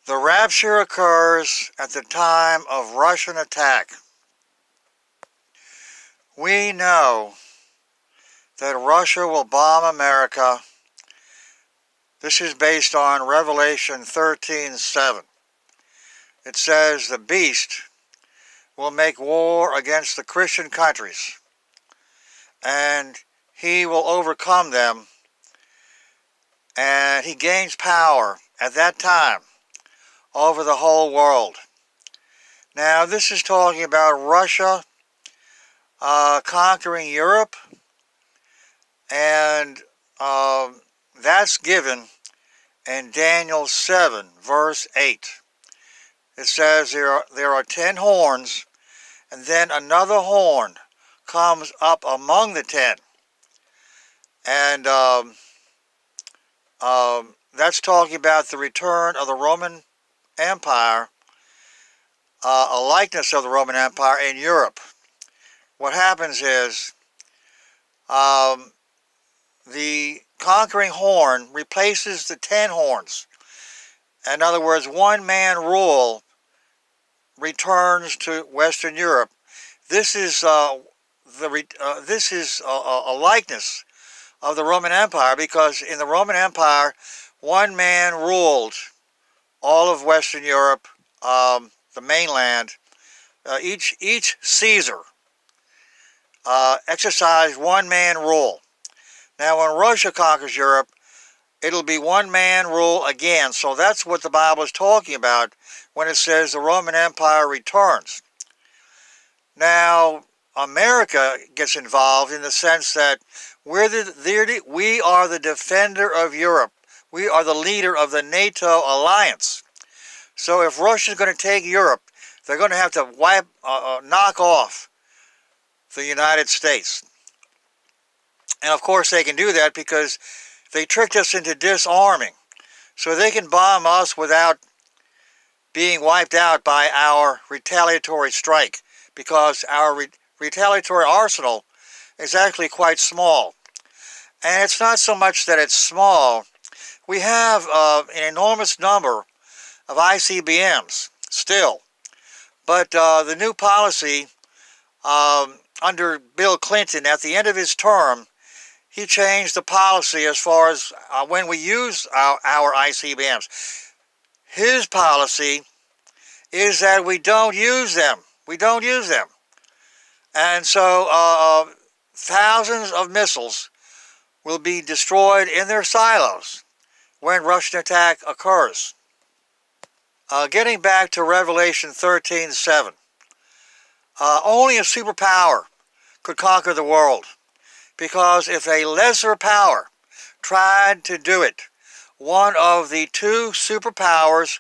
The rapture occurs at the time of Russian attack. We know that Russia will bomb America. This is based on Revelation 13:7. It says the beast will make war against the Christian countries, and he will overcome them, and he gains power at that time over the whole world. Now, this is talking about Russia conquering Europe, and that's given in Daniel 7, verse 8. It says there are 10 horns, and then another horn comes up among the 10. And that's talking about the return of the Roman Empire, a likeness of the Roman Empire in Europe. What happens is the conquering horn replaces the 10 horns. In other words, one-man rule returns to Western Europe. This is a likeness of the Roman Empire, because in the Roman Empire, one man ruled all of Western Europe, the mainland. Each Caesar exercised one-man rule. Now, when Russia conquers Europe, it'll be one-man rule again. So that's what the Bible is talking about when it says the Roman Empire returns. Now, America gets involved in the sense that we are the defender of Europe. We are the leader of the NATO alliance. So if Russia's going to take Europe, they're going to have to knock off the United States. And of course they can do that because they tricked us into disarming. So they can bomb us without being wiped out by our retaliatory strike, because our retaliatory arsenal is actually quite small. And it's not so much that it's small. We have an enormous number of ICBMs still. But the new policy under Bill Clinton, at the end of his term, he changed the policy as far as when we use our ICBMs. His policy is that we don't use them. We don't use them. And so thousands of missiles will be destroyed in their silos when Russian attack occurs. Getting back to Revelation 13:7. Only a superpower could conquer the world, because if a lesser power tried to do it, one of the two superpowers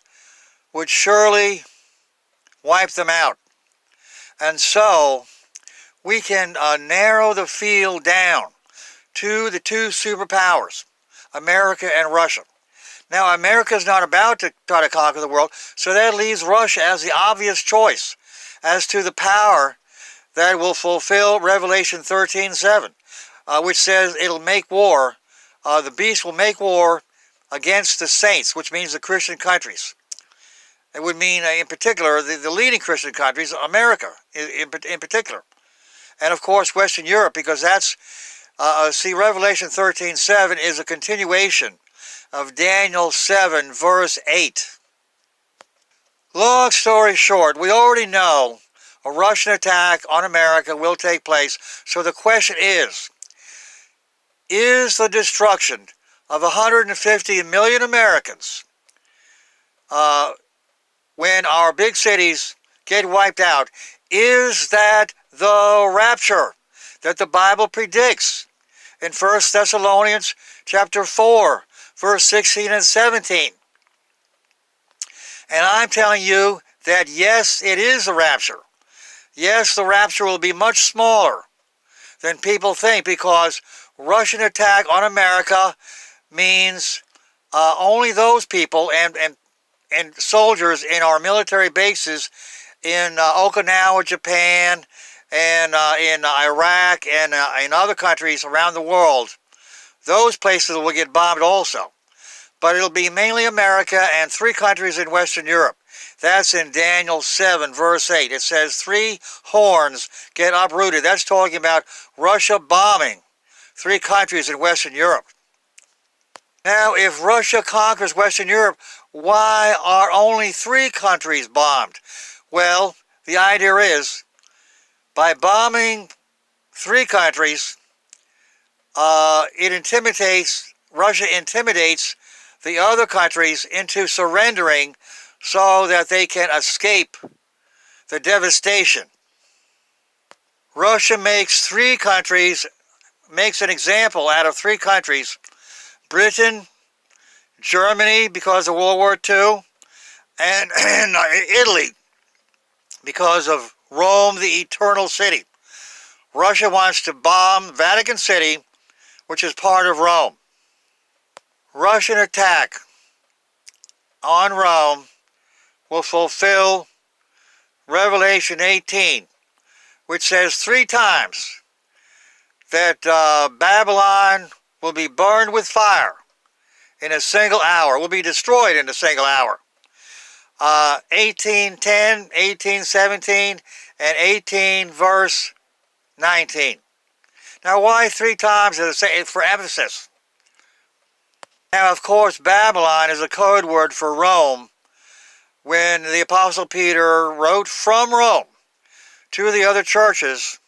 would surely wipe them out. And so we can narrow the field down to the two superpowers, America and Russia. Now, America is not about to try to conquer the world, so that leaves Russia as the obvious choice as to the power that will fulfill Revelation 13:7, which says it'll make war, the beast will make war against the saints, which means the Christian countries. It would mean, in particular, the leading Christian countries, America in particular. And, of course, Western Europe, because that's, Revelation 13:7 is a continuation of Daniel 7, verse 8. Long story short, we already know a Russian attack on America will take place. So the question is the destruction of 150 million Americans, when our big cities get wiped out, is that the rapture that the Bible predicts in 1 Thessalonians chapter 4, verse 16 and 17? And I'm telling you that yes, it is the rapture. Yes, the rapture will be much smaller than people think, because Russian attack on America means only those people and soldiers in our military bases in Okinawa, Japan, and in Iraq, and in other countries around the world. Those places will get bombed also. but it'll be mainly America and 3 countries in Western Europe. That's in Daniel 7, verse 8. It says 3 horns get uprooted. That's talking about Russia bombing 3 countries in Western Europe. Now, if Russia conquers Western Europe, why are only 3 countries bombed? Well, the idea is, by bombing 3 countries, Russia intimidates the other countries into surrendering so that they can escape the devastation. Russia makes an example out of 3 countries: Britain, Germany because of World War II, and Italy because of Rome, the eternal city. Russia wants to bomb Vatican City, which is part of Rome. Russian attack on Rome will fulfill Revelation 18, which says 3 times that Babylon will be burned with fire in a single hour, will be destroyed in a single hour. 18:10, 18:17, and 18 verse 19. Now, why 3 times? For emphasis. Now, of course, Babylon is a code word for Rome. When the Apostle Peter wrote from Rome to the other churches,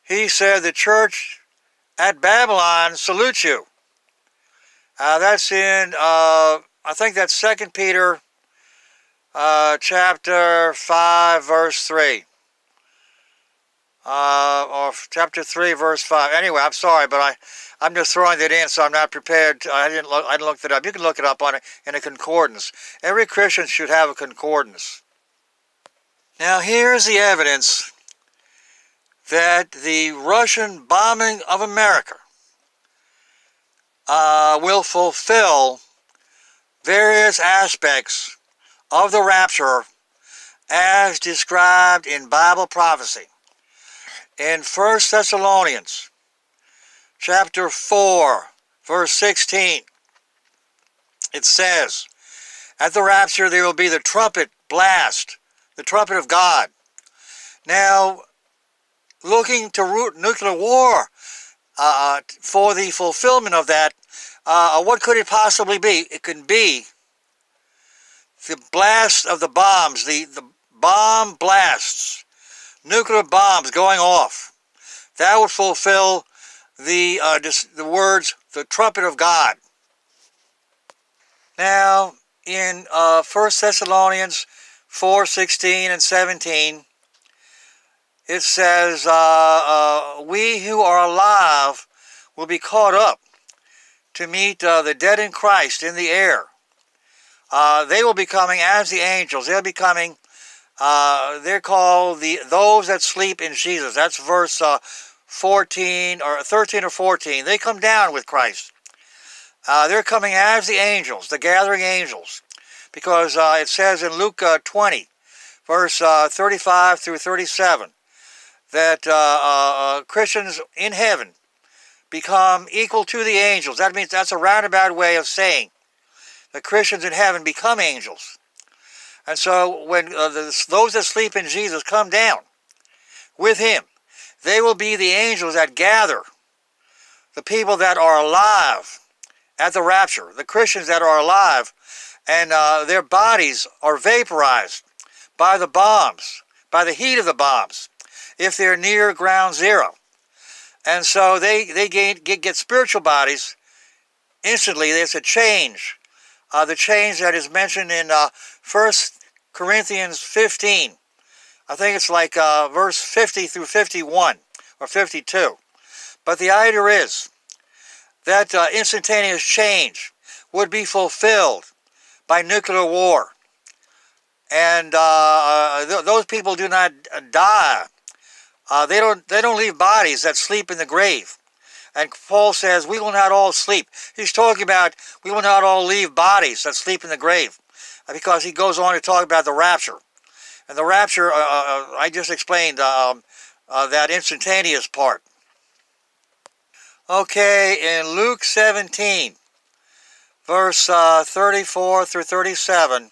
he said, "The church at Babylon salutes you." That's in, I think that's 2 Peter chapter 5, verse 3. Or chapter 3, verse 5. Anyway, I'm sorry, but I'm just throwing that in, so I'm not prepared. I didn't look that up. You can look it up in a concordance. Every Christian should have a concordance. Now, here's the evidence that the Russian bombing of America will fulfill various aspects of the rapture as described in Bible prophecy. In 1 Thessalonians chapter 4, verse 16, it says, "At the rapture there will be the trumpet blast, the trumpet of God." Now, looking to nuclear war for the fulfillment of that, what could it possibly be? It could be the blast of the bombs, the bomb blasts, nuclear bombs going off. That would fulfill the words, the trumpet of God. Now, in 1 Thessalonians 4:16 and 17, it says, "We who are alive will be caught up to meet the dead in Christ in the air. They will be coming as the angels." They'll be coming. They're called those that sleep in Jesus. That's verse 14 or 13 or 14. They come down with Christ. They're coming as the angels, the gathering angels, because it says in Luke 20, verse 35 through 37, that Christians in heaven become equal to the angels. That means that's a roundabout way of saying that Christians in heaven become angels. And so when those that sleep in Jesus come down with him, they will be the angels that gather the people that are alive at the rapture, the Christians that are alive, and their bodies are vaporized by the bombs, by the heat of the bombs, if they're near ground zero. And so they get spiritual bodies instantly. There's a change. The change that is mentioned in 1 Corinthians 15. I think it's like verse 50 through 51 or 52. But the idea is that instantaneous change would be fulfilled by nuclear war. And those people do not die. They don't leave bodies that sleep in the grave. And Paul says, we will not all sleep. He's talking about we will not all leave bodies that sleep in the grave, because he goes on to talk about the rapture. And the rapture, I just explained that instantaneous part. Okay, in Luke 17, verse 34 through 37,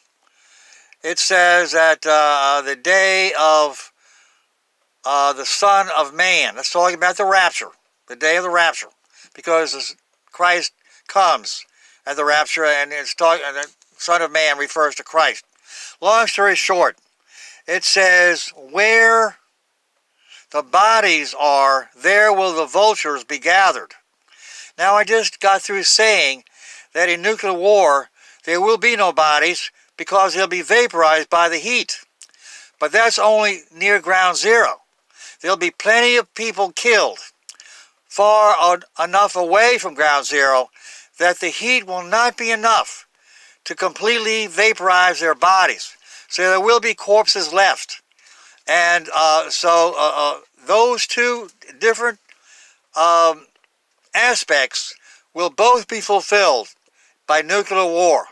it says that the day of the Son of Man, that's talking about the rapture, the day of the rapture, because Christ comes at the rapture, and it's talking, the Son of Man refers to Christ. Long story short, it says, where the bodies are, there will the vultures be gathered. Now, I just got through saying that in nuclear war, there will be no bodies because they'll be vaporized by the heat. But that's only near ground zero. There'll be plenty of people killed far enough away from ground zero that the heat will not be enough to completely vaporize their bodies. So there will be corpses left. And those two different aspects will both be fulfilled by nuclear war.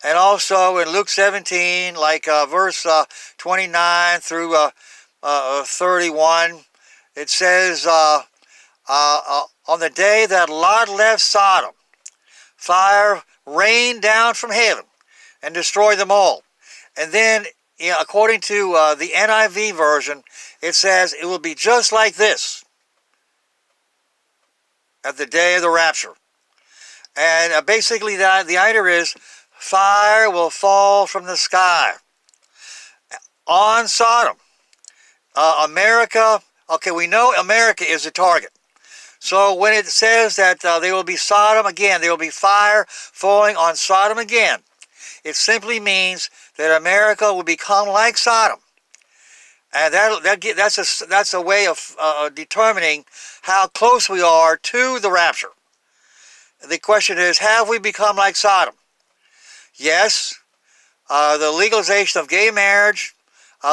And also in Luke 17, like verse 29 through 31, it says, on the day that Lot left Sodom, fire rained down from heaven and destroyed them all. And then, according to the NIV version, it says it will be just like this at the day of the rapture. And basically the idea is fire will fall from the sky on Sodom. America, okay, we know America is the target. So when it says that there will be Sodom again, there will be fire falling on Sodom again, it simply means that America will become like Sodom. And that's a way of determining how close we are to the rapture. The question is, have we become like Sodom? Yes. The legalization of gay marriage,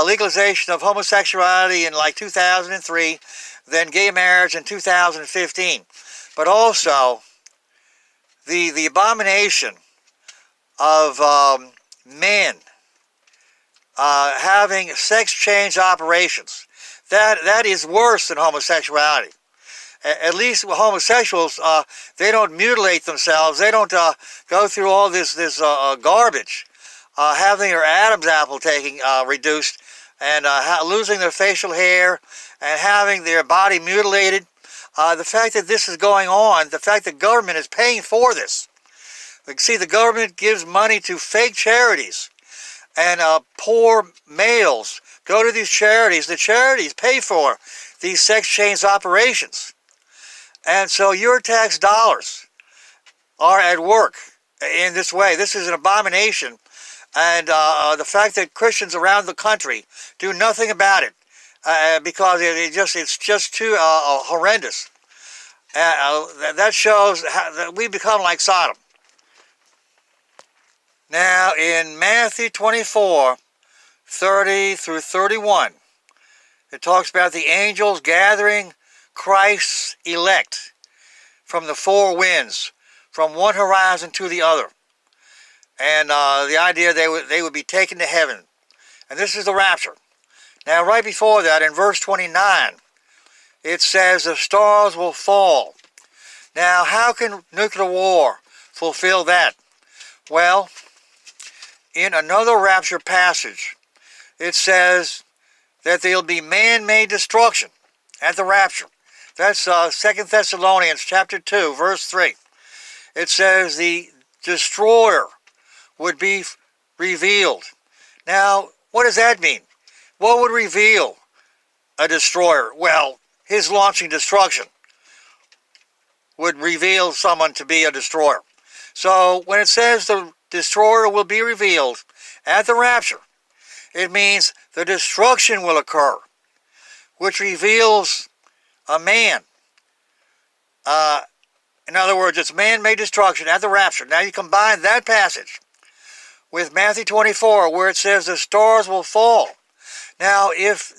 legalization of homosexuality in like 2003, then gay marriage in 2015. But also the abomination of men having sex change operations. That is worse than homosexuality. At least with homosexuals, they don't mutilate themselves. They don't go through all this garbage, having their Adam's apple taking reduced, and losing their facial hair, and having their body mutilated. The fact that this is going on, the fact that government is paying for this. See, the government gives money to fake charities, and poor males go to these charities. The charities pay for these sex change operations. And so your tax dollars are at work in this way. This is an abomination. And the fact that Christians around the country do nothing about it because it's just too horrendous. That shows that we become like Sodom. Now in Matthew 24, 30 through 31, it talks about the angels gathering Christ's elect from the four winds, from one horizon to the other. And the idea they would be taken to heaven. And this is the rapture. Now right before that, in verse 29, it says the stars will fall. Now how can nuclear war fulfill that? Well, in another rapture passage, it says that there will be man-made destruction at the rapture. That's 2 Thessalonians chapter 2, verse 3. It says the destroyer would be revealed. Now, what does that mean? What would reveal a destroyer? Well, his launching destruction would reveal someone to be a destroyer. So when it says the destroyer will be revealed at the rapture, it means the destruction will occur, which reveals a man. In other words, it's man-made destruction at the rapture. Now you combine that passage with Matthew 24, where it says the stars will fall. Now, if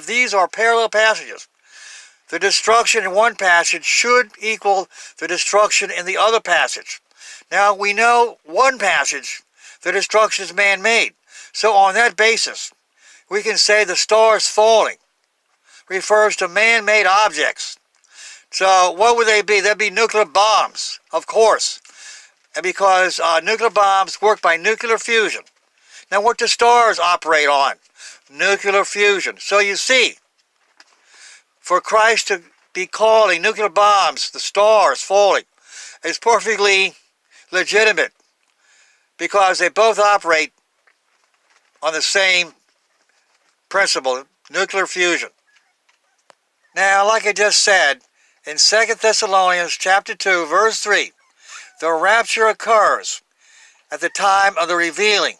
these are parallel passages, the destruction in one passage should equal the destruction in the other passage. Now, we know one passage, the destruction is man-made. So on that basis, we can say the stars falling refers to man-made objects. So what would they be? They'd be nuclear bombs, of course. and because nuclear bombs work by nuclear fusion. Now what do stars operate on? Nuclear fusion. So you see, for Christ to be calling nuclear bombs the stars falling is perfectly legitimate, because they both operate on the same principle, nuclear fusion. Now, like I just said, in 2 Thessalonians chapter 2, verse 3, the rapture occurs at the time of the revealing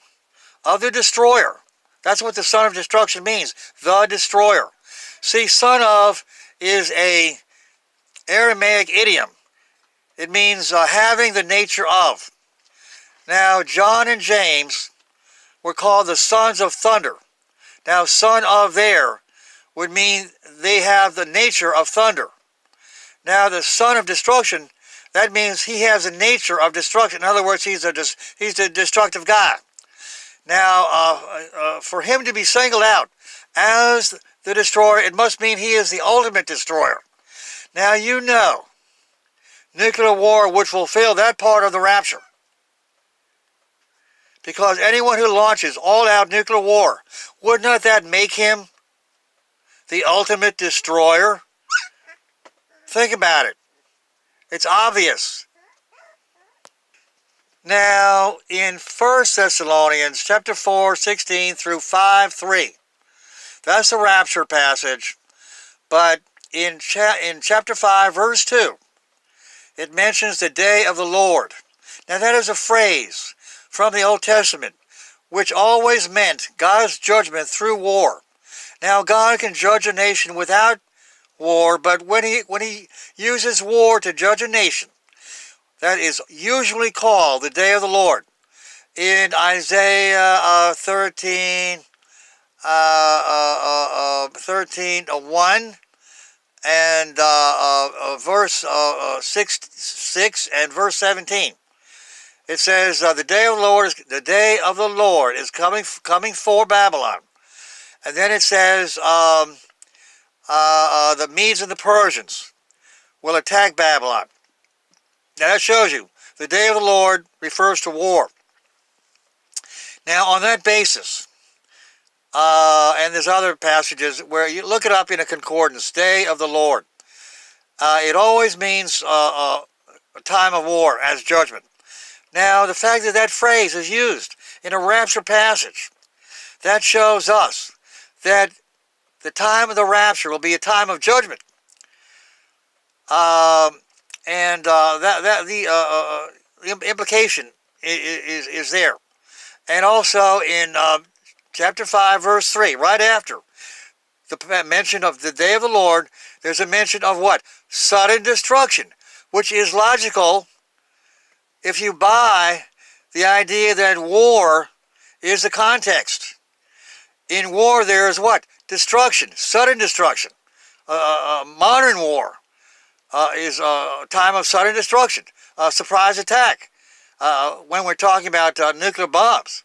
of the destroyer. That's what the son of destruction means, the destroyer. See, son of is a Aramaic idiom. It means having the nature of. Now, John and James were called the sons of thunder. Now, son of there would mean they have the nature of thunder. Now, the son of destruction, that means he has the nature of destruction. In other words, he's a destructive guy. Now, for him to be singled out as the destroyer, it must mean he is the ultimate destroyer. Now, you know, nuclear war would fulfill that part of the rapture. Because anyone who launches all-out nuclear war, would not that make him the ultimate destroyer? Think about it. It's obvious. Now, in 1 Thessalonians chapter 4, 16 through 5, 3, that's the rapture passage. But in chapter 5, verse 2, it mentions the day of the Lord. Now, that is a phrase from the Old Testament, which always meant God's judgment through war. Now, God can judge a nation without war, but when he uses war to judge a nation, that is usually called the day of the Lord. In Isaiah 13, 1 and verse 6 and verse 17. It says, the day of the Lord is coming for Babylon. And then it says, the Medes and the Persians will attack Babylon. Now that shows you, the day of the Lord refers to war. Now on that basis, and there's other passages where you look it up in a concordance, day of the Lord. It always means a time of war as judgment. Now, the fact that that phrase is used in a rapture passage, that shows us that the time of the rapture will be a time of judgment. The implication is there. And also in chapter 5, verse 3, right after the mention of the day of the Lord, there's a mention of what? Sudden destruction, which is logical if you buy the idea that war is the context. In war, there is what? Destruction, sudden destruction. Modern war is a time of sudden destruction, a surprise attack, when we're talking about nuclear bombs.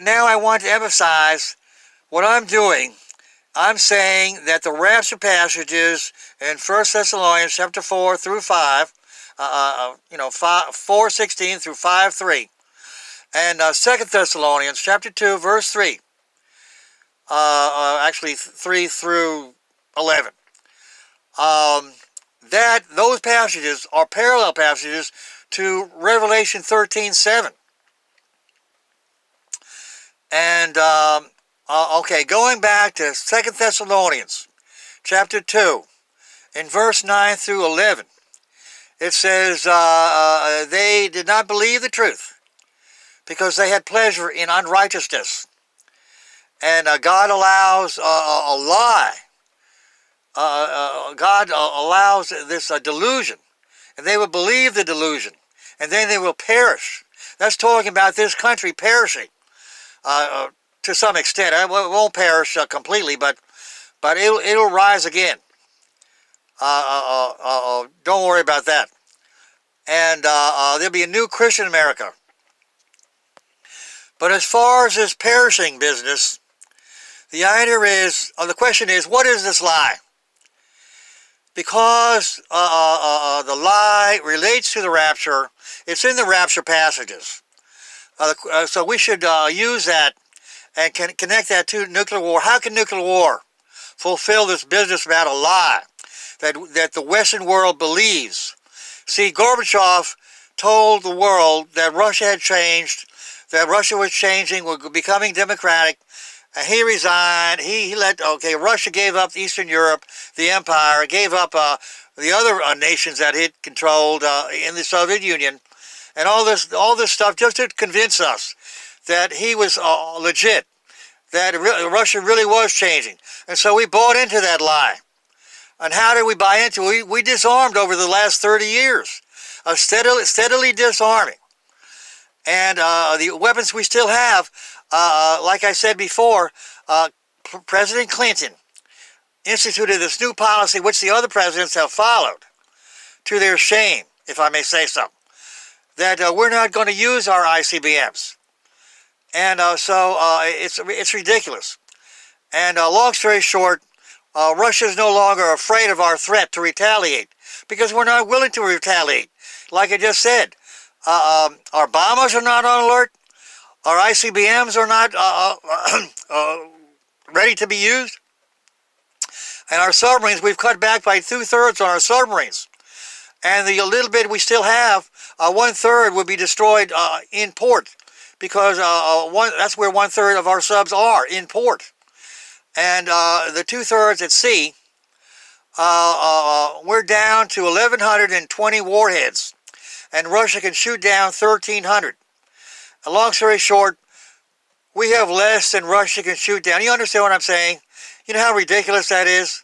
Now I want to emphasize what I'm doing. I'm saying that the rapture passages in 1 Thessalonians chapter 4 through 5, 4:16 through 5:3, and 2 Thessalonians chapter 2 verse 3, actually 3 through 11. That those passages are parallel passages to Revelation 13:7. And okay, going back to 2 Thessalonians chapter 2, in verse 9 through 11, it says, they did not believe the truth because they had pleasure in unrighteousness. And God allows a lie. God allows this delusion. And they will believe the delusion. And then they will perish. That's talking about this country perishing. To some extent. It won't perish completely, but it'll rise again. Don't worry about that. And there'll be a new Christian America. But as far as this perishing business, the idea is, the question is, what is this lie? because the lie relates to the rapture. It's in the rapture passages. So we should use that and connect that to nuclear war. How can nuclear war fulfill this business about a lie that the Western world believes? See, Gorbachev told the world that Russia had changed, that Russia was changing, was becoming democratic. He resigned. He let, Russia gave up Eastern Europe, the empire, gave up the other nations that it controlled in the Soviet Union, and all this stuff just to convince us that he was legit, that Russia really was changing. And so we bought into that lie. And how did we buy into it? We disarmed over the last 30 years, steadily disarming. And the weapons we still have, like I said before, President Clinton instituted this new policy, which the other presidents have followed, to their shame, if I may say so, that we're not going to use our ICBMs. And so it's ridiculous. And long story short, Russia is no longer afraid of our threat to retaliate, because we're not willing to retaliate. Like I just said, our bombers are not on alert, our ICBMs are not ready to be used, and our submarines, we've cut back by 2/3 on our submarines. And the little bit we still have, 1/3 would be destroyed in port, because that's where 1/3 of our subs are, in port. And the 2/3 at sea, we're down to 1,120 warheads, and Russia can shoot down 1,300. And long story short, we have less than Russia can shoot down. You understand what I'm saying? You know how ridiculous that is?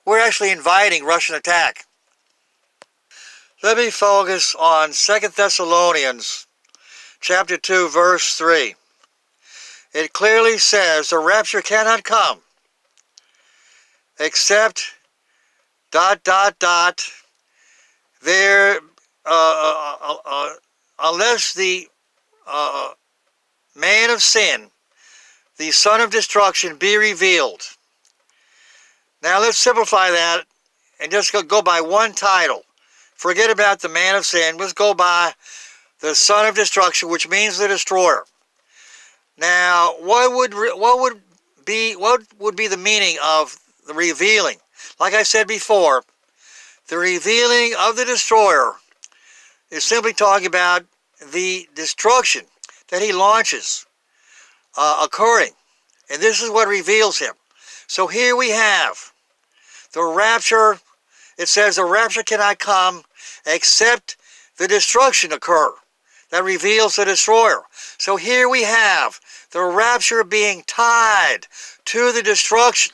We're actually inviting Russian attack. Let me focus on 2 Thessalonians chapter 2, verse 3. It clearly says the rapture cannot come except ... there unless the man of sin, the son of destruction, be revealed. Now let's simplify that and just go by one title. Forget about the man of sin. Let's go by the son of destruction, which means the destroyer. Now, what would be the meaning of the revealing? Like I said before, the revealing of the destroyer is simply talking about the destruction that he launches occurring. And this is what reveals him. So here we have the rapture. It says the rapture cannot come except the destruction occur. That reveals the destroyer. So here we have the rapture being tied to the destruction,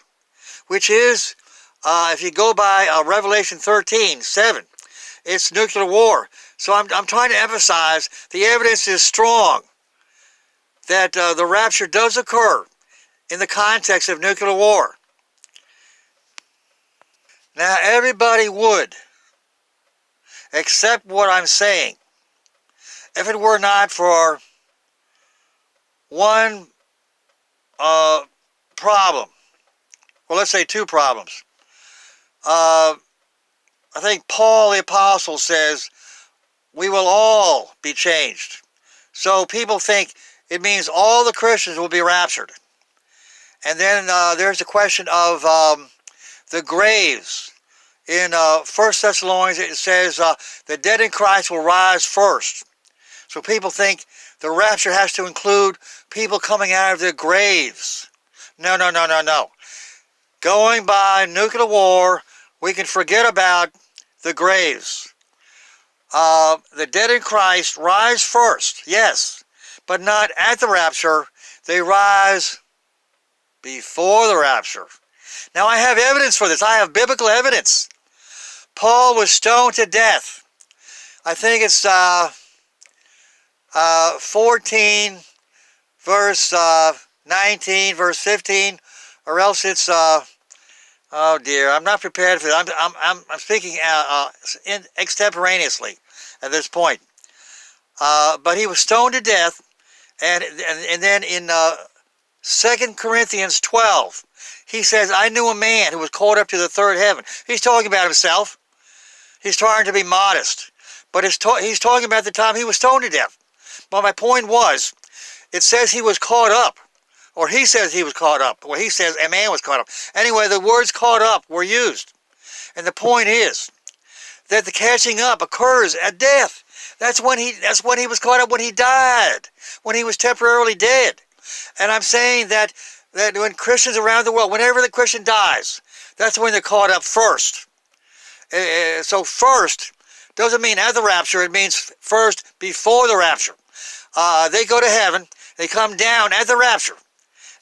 which is, if you go by Revelation 13:7, it's nuclear war. So I'm trying to emphasize the evidence is strong that the rapture does occur in the context of nuclear war. Now everybody would accept what I'm saying if it were not for one problem. Well, let's say two problems. I think Paul the Apostle says we will all be changed. So people think it means all the Christians will be raptured. And then there's the question of the graves. In 1 Thessalonians it says the dead in Christ will rise first. So people think the rapture has to include people coming out of their graves. No. Going by nuclear war, we can forget about the graves. The dead in Christ rise first, yes, but not at the rapture. They rise before the rapture. Now I have evidence for this. I have biblical evidence. Paul was stoned to death. I think it's 14, verse 19, verse 15, or else it's oh dear, I'm not prepared for that. I'm speaking extemporaneously at this point. But he was stoned to death, and then in 2 Corinthians 12. He says, I knew a man who was caught up to the third heaven. He's talking about himself. He's trying to be modest. But he's talking about the time he was stoned to death. But my point was, it says he was caught up. Or he says he was caught up. Or he says a man was caught up. Anyway, the words caught up were used. And the point is that the catching up occurs at death. That's when he was caught up, when he died. When he was temporarily dead. And I'm saying that when Christians around the world, whenever the Christian dies, that's when they're caught up first. So first doesn't mean at the rapture. It means first before the rapture. They go to heaven. They come down at the rapture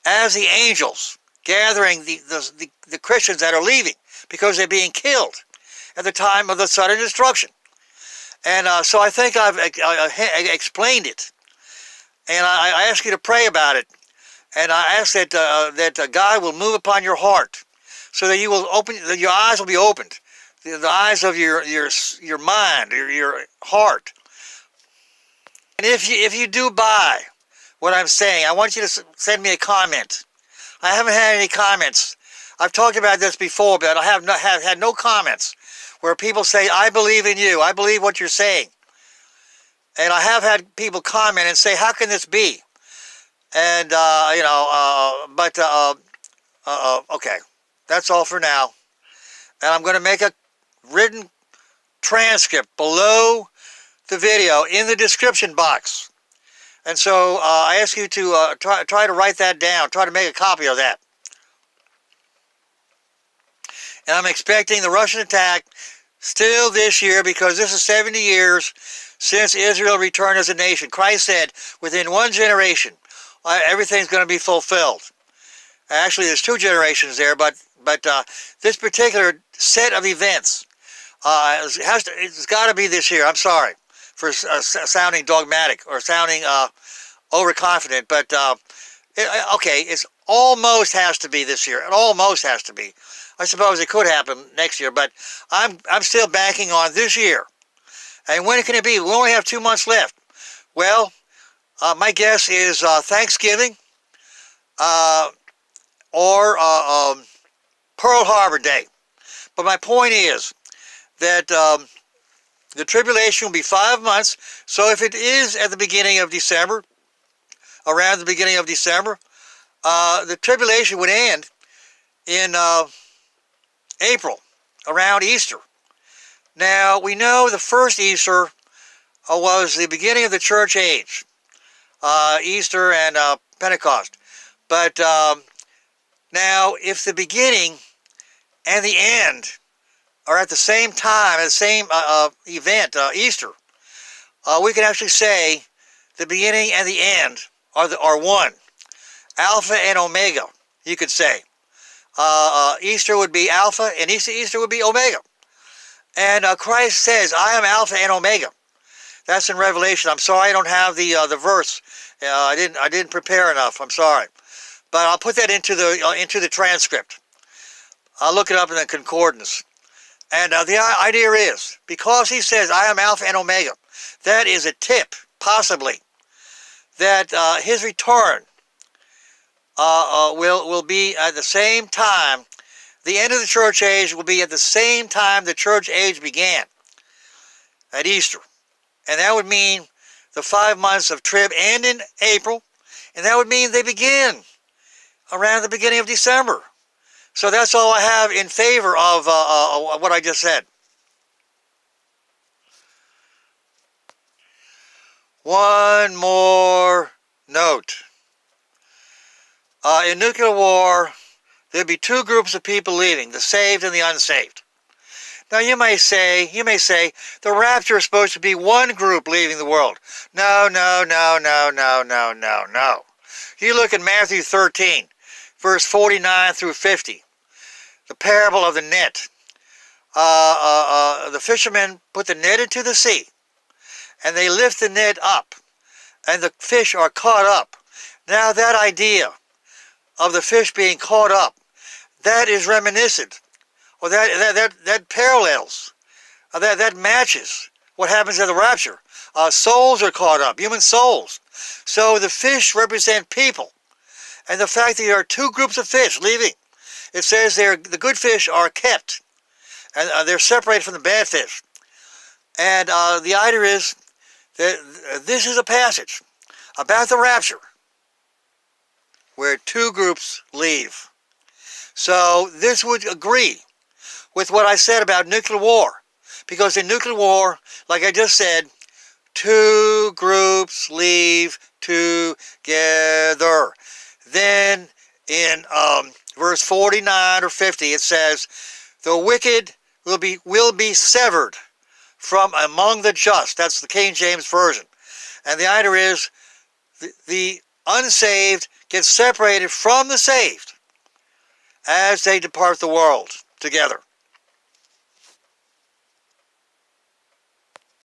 as the angels gathering the Christians that are leaving because they're being killed at the time of the sudden destruction. And so I think I've explained it. And I ask you to pray about it. And I ask that God will move upon your heart so that you will that your eyes will be opened. The eyes of your mind, your heart. And if you do buy what I'm saying, I want you to send me a comment. I haven't had any comments. I've talked about this before, but I have had no comments where people say, I believe in you. I believe what you're saying. And I have had people comment and say, how can this be? And, okay. That's all for now. And I'm going to make a written transcript below the video in the description box. And so I ask you to try to write that down. Try to make a copy of that. And I'm expecting the Russian attack still this year because this is 70 years since Israel returned as a nation. Christ said within one generation everything's going to be fulfilled. Actually, there's 2 generations there, but this particular set of events it's got to be this year. I'm sorry for sounding dogmatic or sounding overconfident, but okay, it's almost has to be this year. It almost has to be. I suppose it could happen next year, but I'm still banking on this year. And when can it be? We only have 2 months left. Well, my guess is Thanksgiving or Pearl Harbor Day. But my point is that the tribulation will be 5 months. So if it is at the beginning of December, around the beginning of December, the tribulation would end in April, around Easter. Now, we know the first Easter was the beginning of the church age, Easter and Pentecost. But now, if the beginning and the end are at the same time, at the same event, Easter, we can actually say the beginning and the end are one. Alpha and Omega, you could say. Easter would be Alpha, and Easter would be Omega. And Christ says, I am Alpha and Omega. That's in Revelation. I'm sorry I don't have the verse. I didn't prepare enough. I'm sorry. But I'll put that into the transcript. I'll look it up in the concordance. And the idea is, because he says, I am Alpha and Omega, that is a tip, possibly, that his return will be at the same time. The end of the church age will be at the same time the church age began, at Easter. And that would mean the 5 months of trib end in April, and that would mean they begin around the beginning of December. So that's all I have in favor of what I just said. One more note. In nuclear war, there'd be 2 groups of people leaving, the saved and the unsaved. Now you may say, the rapture is supposed to be one group leaving the world. No. You look at Matthew 13, verse 49 through 50, the parable of the net. The fishermen put the net into the sea, and they lift the net up, and the fish are caught up. Now that idea of the fish being caught up, that is reminiscent, or that parallels, that matches what happens at the rapture. Souls are caught up, human souls. So the fish represent people, And the fact that there are two groups of fish leaving. It says the good fish are kept, and they're separated from the bad fish. And the idea is that this is a passage about the rapture where two groups leave. So this would agree with what I said about nuclear war. Because in nuclear war, like I just said, two groups leave together. Then in verse 49 or 50, it says, the wicked will be severed from among the just. That's the King James Version. And the idea is the unsaved get separated from the saved as they depart the world together.